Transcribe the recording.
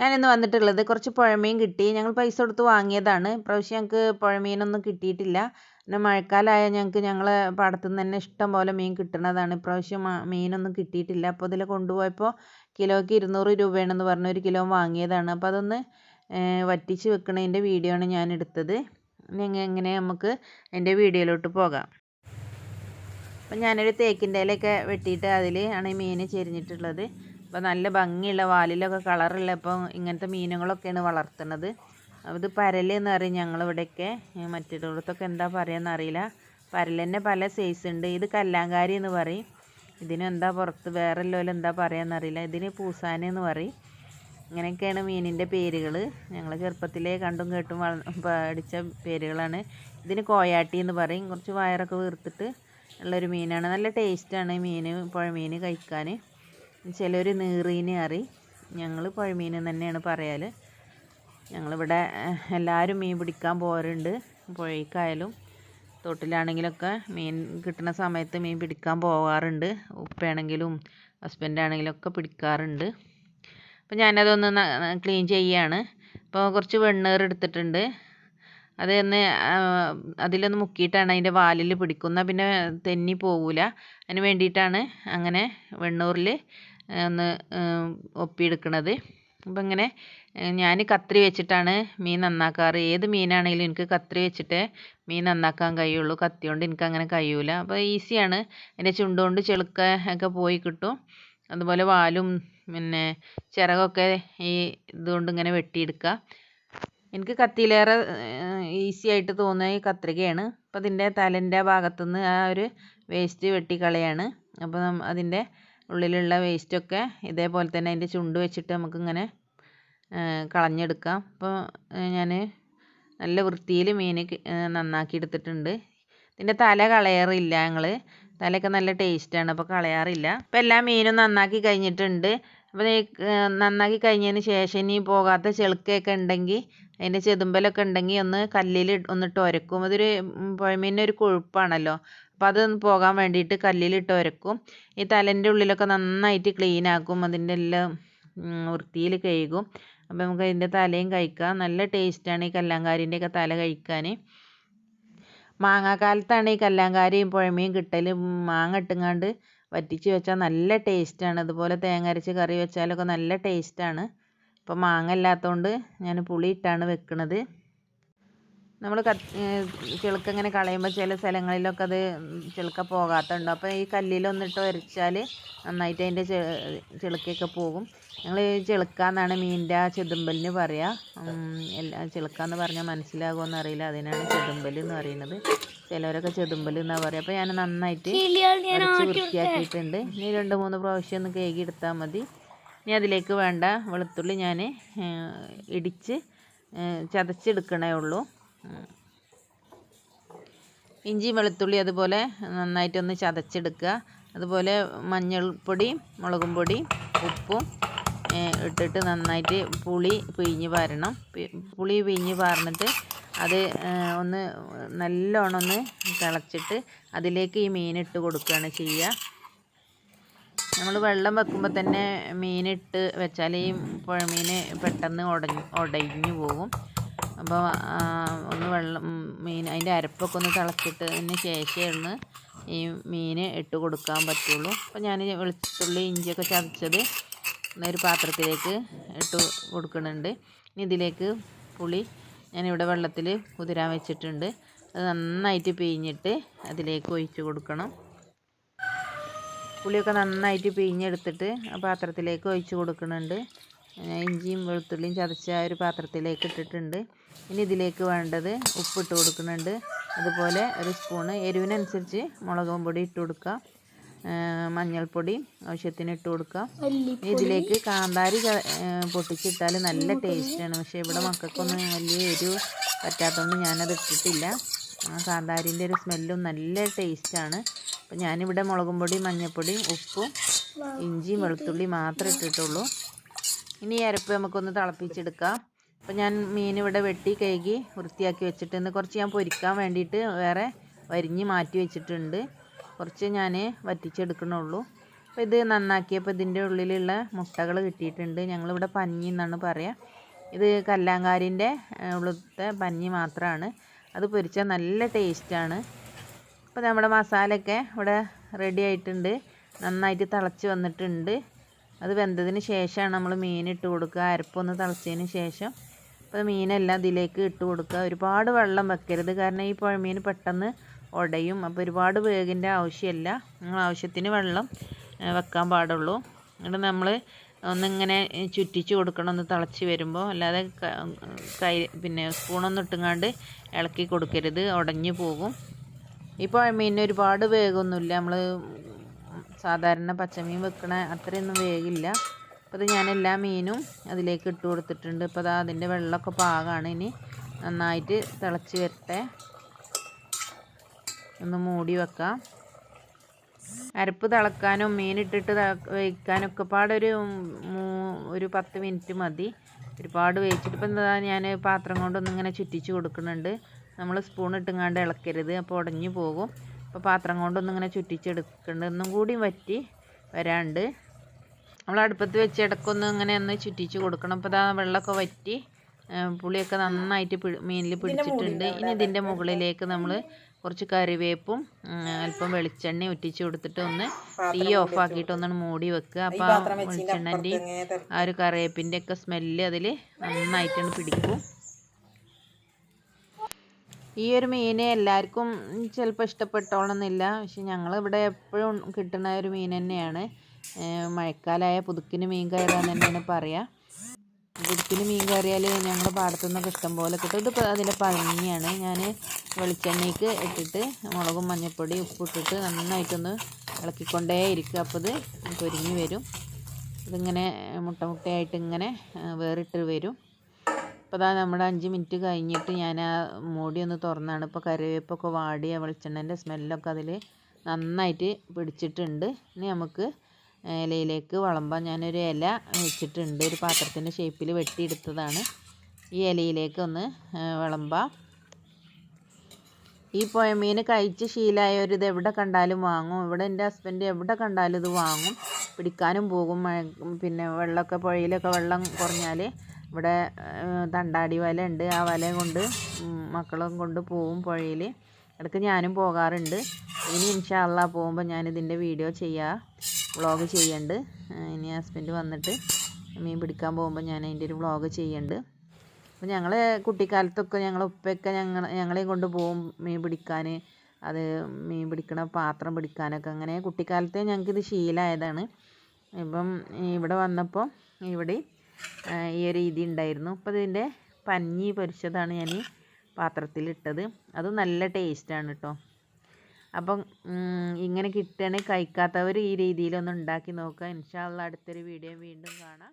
ഞാനിന്ന് വന്നിട്ടുള്ളത് കുറച്ച് പുഴമീൻ കിട്ടി. ഞങ്ങൾ പൈസ കൊടുത്ത് വാങ്ങിയതാണ്. ഇപ്രാവശ്യം ഞങ്ങൾക്ക് പുഴമീനൊന്നും കിട്ടിയിട്ടില്ല. പിന്നെ മഴക്കാലമായാൽ ഞങ്ങളെ പാടത്തു നിന്ന് തന്നെ ഇഷ്ടം പോലെ മീൻ കിട്ടുന്നതാണ്. ഇപ്രാവശ്യം മീനൊന്നും കിട്ടിയിട്ടില്ല. അപ്പോൾ ഇതിൽ കൊണ്ടുപോയപ്പോൾ കിലോയ്ക്ക് 200 രൂപയാണെന്ന് പറഞ്ഞ് 1 കിലോ വാങ്ങിയതാണ്. അപ്പോൾ അതൊന്ന് വറ്റിച്ച് വെക്കണതിൻ്റെ വീഡിയോ ആണ് ഞാൻ എടുത്തത്. എങ്ങനെ നമുക്ക് എൻ്റെ വീഡിയോയിലോട്ട് പോകാം. അപ്പം ഞാനൊരു തേക്കിൻ്റെ ഇലയൊക്കെ വെട്ടിയിട്ട് അതിൽ ആണ് ഈ മീൻ ചെരിഞ്ഞിട്ടുള്ളത്. അപ്പോൾ നല്ല ഭംഗിയുള്ള വാലിലൊക്കെ കളറുള്ള ഇപ്പം ഇങ്ങനത്തെ മീനുകളൊക്കെയാണ് വളർത്തുന്നത്. ഇത് പരൽ എന്ന് പറയും ഞങ്ങളിവിടെയൊക്കെ. മറ്റിടത്തൊക്കെ എന്താ പറയുകയെന്ന് അറിയില്ല. പരൽ തന്നെ പല സൈസ് ഉണ്ട്. ഇത് കല്ലാങ്കാരി എന്ന് പറയും. ഇതിനെന്താ പുറത്ത് വേറെ എല്ലാം എന്താ പറയുകയെന്നറിയില്ല. ഇതിന് പൂസാന എന്ന് പറയും. ഇങ്ങനെയൊക്കെയാണ് മീനിൻ്റെ പേരുകൾ. ഞങ്ങൾ ചെറുപ്പത്തിലേ കണ്ടും കേട്ടും പഠിച്ച പേരുകളാണ്. ഇതിന് കോയാട്ടി എന്ന് പറയും. കുറച്ച് വയറൊക്കെ വീർത്തിട്ട് ഉള്ളൊരു മീനാണ്. നല്ല ടേസ്റ്റാണ് മീൻ, പുഴമീൻ കഴിക്കാൻ. ചിലർ നീറീന് അറിയും. ഞങ്ങൾ പുഴമീൻ തന്നെയാണ് പറയാൽ. ഞങ്ങളിവിടെ എല്ലാവരും മീൻ പിടിക്കാൻ പോകാറുണ്ട്. പുഴയ്ക്കായാലും തോട്ടിലാണെങ്കിലൊക്കെ മീൻ കിട്ടുന്ന സമയത്ത് മീൻ പിടിക്കാൻ പോകാറുണ്ട്. ഉപ്പയാണെങ്കിലും ഹസ്ബൻഡാണെങ്കിലും ഒക്കെ പിടിക്കാറുണ്ട്. അപ്പോൾ ഞാനതൊന്ന് ക്ലീൻ ചെയ്യുകയാണ്. അപ്പോൾ കുറച്ച് വെണ്ണീർ എടുത്തിട്ടുണ്ട്. അതൊന്ന് അതിലൊന്ന് മുക്കിയിട്ടാണ് അതിൻ്റെ വാലിൽ പിടിക്കുന്നത്. പിന്നെ തെന്നി പോവില്ല. അതിന് വേണ്ടിയിട്ടാണ് അങ്ങനെ വെണ്ണൂറിൽ ഒന്ന് ഒപ്പിയെടുക്കണത്. അപ്പം ഇങ്ങനെ ഞാൻ കത്രി വെച്ചിട്ടാണ് മീൻ നന്നാക്കാറ്. ഏത് മീനാണെങ്കിലും എനിക്ക് കത്രി വെച്ചിട്ടേ മീൻ നന്നാക്കാൻ കഴിയുള്ളൂ. കത്തി കൊണ്ട് എനിക്കങ്ങനെ കഴിയൂല. അപ്പോൾ ഈസിയാണ്. അതിൻ്റെ ചുണ്ടുകൊണ്ട് ചെളുക്ക ഒക്കെ പോയി കിട്ടും. അതുപോലെ വാലും പിന്നെ ചിറകൊക്കെ ഈ ഇതുകൊണ്ട് ഇങ്ങനെ വെട്ടിയെടുക്കുക. എനിക്ക് കത്തിയിലേറെ ഈസി ആയിട്ട് തോന്നുന്നത് ഈ കത്രികയാണ്. അപ്പോൾ അതിൻ്റെ തലേൻ്റെ ഭാഗത്തുനിന്ന് ആ ഒരു വേസ്റ്റ് വെട്ടിക്കളയാണ്. അപ്പോൾ അതിൻ്റെ ഉള്ളിലുള്ള വേസ്റ്റൊക്കെ ഇതേപോലെ തന്നെ അതിൻ്റെ ചുണ്ട് വെച്ചിട്ട് നമുക്കിങ്ങനെ കളഞ്ഞെടുക്കാം. അപ്പോൾ ഞാൻ നല്ല വൃത്തിയിൽ മീൻ നന്നാക്കി എടുത്തിട്ടുണ്ട്. ഇതിൻ്റെ തല കളയാറില്ല ഞങ്ങൾ. തലയൊക്കെ നല്ല ടേസ്റ്റാണ്. അപ്പോൾ കളയാറില്ല. അപ്പോൾ എല്ലാ മീനും നന്നാക്കി കഴിഞ്ഞിട്ടുണ്ട്. അപ്പോൾ നന്നാക്കി കഴിഞ്ഞതിന് ശേഷം ഇനി പോകാത്ത ചെളുക്കയൊക്കെ ഉണ്ടെങ്കിൽ അതിൻ്റെ ചെതുമ്പലൊക്കെ ഉണ്ടെങ്കിൽ ഒന്ന് കല്ലിൽ ഒന്നിട്ട് ഉരക്കും. അതൊരു പുഴമീനിൻ്റെ ഒരു കൊഴുപ്പാണല്ലോ. അപ്പോൾ അതൊന്ന് പോകാൻ വേണ്ടിയിട്ട് കല്ലിലിട്ട് ഉരക്കും. ഈ തലേൻ്റെ ഉള്ളിലൊക്കെ നന്നായിട്ട് ക്ലീൻ ആക്കും. അതിൻ്റെ എല്ലാം വൃത്തിയിൽ കഴുകും. അപ്പോൾ നമുക്ക് അതിൻ്റെ തലയും കഴിക്കാം. നല്ല ടേസ്റ്റാണ് ഈ കല്ലാങ്കാരിൻ്റെയൊക്കെ തല കഴിക്കാൻ. മാങ്ങാക്കാലത്താണ് ഈ കല്ലാങ്കാരിയും പുഴമീൻ കിട്ടൽ. മാങ്ങ ഇട്ടുങ്ങാണ്ട് വറ്റിച്ച് വെച്ചാൽ നല്ല ടേസ്റ്റാണ്. അതുപോലെ തേങ്ങ അരച്ച് കറി വെച്ചാലൊക്കെ നല്ല ടേസ്റ്റാണ്. ഇപ്പോൾ മാങ്ങ ഇല്ലാത്തതുകൊണ്ട് ഞാൻ പുളി ഇട്ടാണ് വെക്കുന്നത്. നമ്മൾ ചെളുക്ക ഇങ്ങനെ കളയുമ്പോൾ ചില സ്ഥലങ്ങളിലൊക്കെ അത് ചെളുക്ക പോകാത്തുണ്ട്. അപ്പോൾ ഈ കല്ലിലൊന്നിട്ട് ഉരച്ചാൽ നന്നായിട്ട് അതിൻ്റെ ചെളുക്കയൊക്കെ പോകും. ഞങ്ങൾ ചെളുക്ക എന്നാണ് മീനിൻ്റെ ആ ചെതുമ്പലിന് പറയുക. ചെളുക്ക എന്ന് പറഞ്ഞാൽ മനസ്സിലാകുമോയെന്ന് അറിയില്ല. അതിനാണ് ചെതുമ്പൽ എന്ന് പറയുന്നത്. ചിലവരൊക്കെ ചെതുമ്പൽ എന്നാണ് പറയുക. അപ്പോൾ ഞാൻ നന്നായിട്ട് വൃത്തിയാക്കിയിട്ടുണ്ട്. ഇനി 2-3 പ്രാവശ്യം ഒന്ന് കേകി എടുത്താൽ മതി. ഇനി അതിലേക്ക് വേണ്ട വെളുത്തുള്ളി ഞാൻ ഇടിച്ച് ചതച്ചെടുക്കണേ ഉള്ളൂ. ഇഞ്ചി വെളുത്തുള്ളി അതുപോലെ നന്നായിട്ടൊന്ന് ചതച്ചെടുക്കുക. അതുപോലെ മഞ്ഞൾപ്പൊടി, മുളകും പൊടി, ഉപ്പും ഇട്ടിട്ട് നന്നായിട്ട് പുളി പിഴിഞ്ഞ് പാരണം. പുളി പിഴിഞ്ഞ് പാർന്നിട്ട് അത് ഒന്ന് നല്ലോണം ഒന്ന് തിളച്ചിട്ട് അതിലേക്ക് ഈ മീനിട്ട് കൊടുക്കുകയാണ് ചെയ്യുക. നമ്മൾ വെള്ളം വെക്കുമ്പോൾ തന്നെ മീനിട്ട് വെച്ചാൽ ഈ പുഴമീൻ പെട്ടെന്ന് ഉടഞ്ഞു പോകും. അപ്പോൾ ഒന്ന് മീൻ അതിൻ്റെ അരപ്പൊക്കെ ഒന്ന് തിളച്ചിട്ടതിന് ശേഷമാണ് ഈ മീൻ ഇട്ട് കൊടുക്കാൻ പറ്റുള്ളൂ. അപ്പോൾ ഞാൻ വെളുത്തുള്ളി ഇഞ്ചിയൊക്കെ ചതച്ചത് ഒരു പാത്രത്തിലേക്ക് ഇട്ട് കൊടുക്കുന്നുണ്ട്. ഇനി ഇതിലേക്ക് പുളി ഞാനിവിടെ വെള്ളത്തിൽ കുതിരാൻ വെച്ചിട്ടുണ്ട്. അത് നന്നായിട്ട് പിഴിഞ്ഞിട്ട് അതിലേക്ക് ഒഴിച്ച് കൊടുക്കണം. പുളിയൊക്കെ നന്നായിട്ട് പിഴിഞ്ഞെടുത്തിട്ട് ആ പാത്രത്തിലേക്ക് ഒഴിച്ച് കൊടുക്കുന്നുണ്ട്. ഇഞ്ചിയും വെളുത്തുള്ളിയും ചതച്ച ഒരു പാത്രത്തിലേക്ക് ഇട്ടിട്ടുണ്ട്. ഇനി ഇതിലേക്ക് വേണ്ടത് ഉപ്പിട്ട് കൊടുക്കുന്നുണ്ട്. അതുപോലെ ഒരു സ്പൂണ് എരിവിനനുസരിച്ച് മുളകും പൊടി ഇട്ട് കൊടുക്കുക. മഞ്ഞൾപ്പൊടി ആവശ്യത്തിന് ഇട്ട് കൊടുക്കുക. ഇതിലേക്ക് കാന്താരി പൊട്ടിച്ചിട്ടാൽ നല്ല ടേസ്റ്റാണ്. പക്ഷേ ഇവിടെ മക്കൾക്കൊന്നും വലിയ എരിവ് പറ്റാത്തതുകൊണ്ട് ഞാനത് ഇട്ടിട്ടില്ല. കാന്താരിൻ്റെ ഒരു സ്മെല്ലും നല്ല ടേസ്റ്റാണ്. അപ്പോൾ ഞാനിവിടെ മുളകും പൊടി, മഞ്ഞൾപ്പൊടി, ഉപ്പും ഇഞ്ചിയും വെളുത്തുള്ളി മാത്രമേ ഇട്ടിട്ടുള്ളൂ. ഇനി ഈ അരപ്പ് നമുക്കൊന്ന് തിളപ്പിച്ചെടുക്കാം. അപ്പോൾ ഞാൻ മീൻ ഇവിടെ വെട്ടി കഴുകി വൃത്തിയാക്കി വെച്ചിട്ടുണ്ട്. കുറച്ച് ഞാൻ പൊരിക്കാൻ വേണ്ടിയിട്ട് വേറെ വരിഞ്ഞ് മാറ്റി വെച്ചിട്ടുണ്ട്. കുറച്ച് ഞാൻ വറ്റിച്ചെടുക്കണുള്ളൂ. അപ്പോൾ ഇത് നന്നാക്കിയപ്പോൾ ഇതിൻ്റെ ഉള്ളിലുള്ള മുട്ടകൾ കിട്ടിയിട്ടുണ്ട്. ഞങ്ങളിവിടെ പഞ്ഞി എന്നാണ് പറയുക. ഇത് കല്ലാങ്കാരിൻ്റെ ഉള്ളത്തെ പഞ്ഞി മാത്രമാണ്. അത് പൊരിച്ചാൽ നല്ല ടേസ്റ്റാണ്. അപ്പോൾ നമ്മുടെ മസാലയൊക്കെ ഇവിടെ റെഡി ആയിട്ടുണ്ട്. നന്നായിട്ട് തിളച്ച് വന്നിട്ടുണ്ട്. അത് വെന്തതിന് ശേഷമാണ് നമ്മൾ മീനിട്ട് കൊടുക്കുക. അരപ്പൊന്ന് തിളച്ചതിന് ശേഷം അപ്പോൾ മീനെല്ലാം ഇതിലേക്ക് ഇട്ട് കൊടുക്കുക. ഒരുപാട് വെള്ളം വെക്കരുത്, കാരണം ഈ പുഴമീൻ പെട്ടെന്ന് ഉടയും. അപ്പോൾ ഒരുപാട് വേഗിൻ്റെ ആവശ്യമില്ല, നിങ്ങൾ ആവശ്യത്തിന് വെള്ളം വെക്കാൻ പാടുള്ളൂ. എന്നിട്ട് നമ്മൾ ഒന്നിങ്ങനെ ചുറ്റിച്ച് കൊടുക്കണം, ഒന്ന് തിളച്ച് വരുമ്പോൾ. അല്ലാതെ പിന്നെ സ്പൂണൊന്നും ഇട്ടുങ്ങാണ്ട് ഇളക്കി കൊടുക്കരുത്, ഉടഞ്ഞു പോകും. ഈ പുഴമീനിന് ഒരുപാട് വേഗമൊന്നുമില്ല, നമ്മൾ സാധാരണ പച്ചമീൻ വെക്കണ അത്രയൊന്നും വേഗില്ല. അപ്പോൾ ഇത് ഞാൻ എല്ലാ മീനും അതിലേക്ക് ഇട്ട് കൊടുത്തിട്ടുണ്ട്. അപ്പോൾ അതാ അതിൻ്റെ വെള്ളമൊക്കെ പാകമാണ്. ഇനി നന്നായിട്ട് തിളച്ച് വരട്ടെ, ഒന്ന് മൂടി വെക്കാം. അരപ്പ് തിളക്കാനും മീനിട്ടിട്ട് വേവിക്കാനൊക്കെ ഒരു 10 മിനിറ്റ് മതി. ഒരുപാട് വേവിച്ചിട്ട് ഇപ്പം എന്താ ഞാൻ പാത്രം കൊണ്ടൊന്നിങ്ങനെ ചുറ്റിച്ച് കൊടുക്കുന്നുണ്ട്. നമ്മൾ സ്പൂൺ ഇട്ടുങ്ങാണ്ട് ഇളക്കരുത്, അപ്പോൾ ഉടഞ്ഞു പോകും. അപ്പോൾ പാത്രം കൊണ്ടൊന്നിങ്ങനെ ചുറ്റിച്ചെടുക്കുന്നുണ്ട്. ഒന്നും കൂടി വറ്റി വരാണ്ട് നമ്മൾ അടുപ്പത്ത് വെച്ച് ഇടയ്ക്കൊന്ന് ഇങ്ങനെ ഒന്ന് ചുറ്റിച്ച് കൊടുക്കണം. അപ്പോൾ ഇതാ വെള്ളമൊക്കെ വറ്റി പുളിയൊക്കെ നന്നായിട്ട് മീനിൽ പിടിച്ചിട്ടുണ്ട്. ഇനി ഇതിൻ്റെ മുകളിലേക്ക് നമ്മൾ കുറച്ച് കറിവേപ്പും അല്പം വെളിച്ചെണ്ണ ഉറ്റിച്ച് കൊടുത്തിട്ട് ഒന്ന് തീ ഓഫാക്കിയിട്ട് ഒന്നാണ് മൂടി വെക്കുക. അപ്പോൾ ആ വെളിച്ചെണ്ണൻ്റെയും ആ ഒരു കറിവേപ്പിൻ്റെ ഒക്കെ സ്മെല്ല് അതിൽ നന്നായിട്ടാണ് പിടിക്കും. ഈ ഒരു മീൻ എല്ലാവർക്കും ചിലപ്പോൾ ഇഷ്ടപ്പെട്ടോളണമെന്നില്ല, പക്ഷെ ഞങ്ങളിവിടെ എപ്പോഴും കിട്ടുന്ന ഒരു മീൻ തന്നെയാണ്. മഴക്കാലമായ പുതുക്കിന് മീൻ കയറാന്ന് തന്നെയാണ് പറയുക. പുതുക്കിന് മീൻ കയറിയാൽ ഞങ്ങൾ പാടത്തുനിന്നൊക്കെ ഇഷ്ടംപോലെ കിട്ടും. ഇതിപ്പോൾ അതിൻ്റെ പഞ്ഞിയാണ്. ഞാൻ വെളിച്ചെണ്ണയ്ക്ക് ഇട്ടിട്ട് മുളകും മഞ്ഞൾപ്പൊടി ഉപ്പിട്ടിട്ട് നന്നായിട്ടൊന്ന് ഇളക്കിക്കൊണ്ടേ ഇരിക്കുക. അപ്പോൾ ഇത് പൊരിഞ്ഞ് വരും. ഇതിങ്ങനെ മുട്ടയായിട്ട് ഇങ്ങനെ വേറിട്ട് വരും. അപ്പോൾ അതാ നമ്മുടെ 5 മിനിറ്റ് കഴിഞ്ഞിട്ട് ഞാൻ ആ മൂടി ഒന്ന് തുറന്നാണ്. ഇപ്പോൾ കറിവേപ്പൊക്കെ വാടിയ വെളിച്ചെണ്ണൻ്റെ സ്മെല്ലൊക്കെ അതിൽ നന്നായിട്ട് പിടിച്ചിട്ടുണ്ട്. ഇനി നമുക്ക് ഇലയിലേക്ക് വിളമ്പാൻ ഞാനൊരു ഇല വെച്ചിട്ടുണ്ട്. ഒരു പാത്രത്തിൻ്റെ ഷേപ്പിൽ വെട്ടിയെടുത്തതാണ്. ഈ ഇലയിലേക്ക് ഒന്ന് വിളമ്പാം. ഈ പുഴമീൻ കഴിച്ച് ശീലമായവർ ഇത് എവിടെ കണ്ടാലും വാങ്ങും. ഇവിടെ എൻ്റെ ഹസ്ബൻഡ് എവിടെ കണ്ടാലും ഇത് വാങ്ങും, പിടിക്കാനും പോകും. പിന്നെ വെള്ളമൊക്കെ പുഴയിലൊക്കെ വെള്ളം കുറഞ്ഞാൽ ഇവിടെ തണ്ടാടി വല ഉണ്ട്, ആ വല കൊണ്ട് മക്കളും കൊണ്ട് പോവും പുഴയിൽ. ഇടയ്ക്ക് ഞാനും പോകാറുണ്ട്. ഇനി ഇൻഷാ അള്ളാ പോകുമ്പോൾ ഞാനിതിൻ്റെ വീഡിയോ വ്ളോഗ് ചെയ്യുന്നുണ്ട്. ഇനി ഹസ്ബൻഡ് വന്നിട്ട് മീൻ പിടിക്കാൻ പോകുമ്പോൾ ഞാൻ അതിൻ്റെ ഒരു വ്ളോഗ് ചെയ്യുന്നുണ്ട്. അപ്പോൾ ഞങ്ങൾ കുട്ടിക്കാലത്തൊക്കെ ഉപ്പയൊക്കെ ഞങ്ങളെയും കൊണ്ട് പോകും മീൻ പിടിക്കാൻ. അത് മീൻ പിടിക്കണ പാത്രം പിടിക്കാനൊക്കെ. അങ്ങനെ കുട്ടിക്കാലത്തെ ഞങ്ങൾക്കിത് ശീലമായതാണ്. ഇപ്പം ഇവിടെ വന്നപ്പോൾ ഇവിടെ ഈ ഒരു രീതി ഉണ്ടായിരുന്നു. അപ്പോൾ ഇതിൻ്റെ പഞ്ഞി പൊരിച്ചതാണ് ഞാൻ ഈ പാത്രത്തിലിട്ടത്. അത് നല്ല ടേസ്റ്റാണ് കേട്ടോ. അപ്പം ഇങ്ങനെ കിട്ടുകയാണെങ്കിൽ കഴിക്കാത്തവർ ഈ രീതിയിലൊന്ന് ഉണ്ടാക്കി നോക്കുക. ഇൻഷാ അള്ളാ അടുത്തൊരു വീഡിയോ വീണ്ടും കാണാം.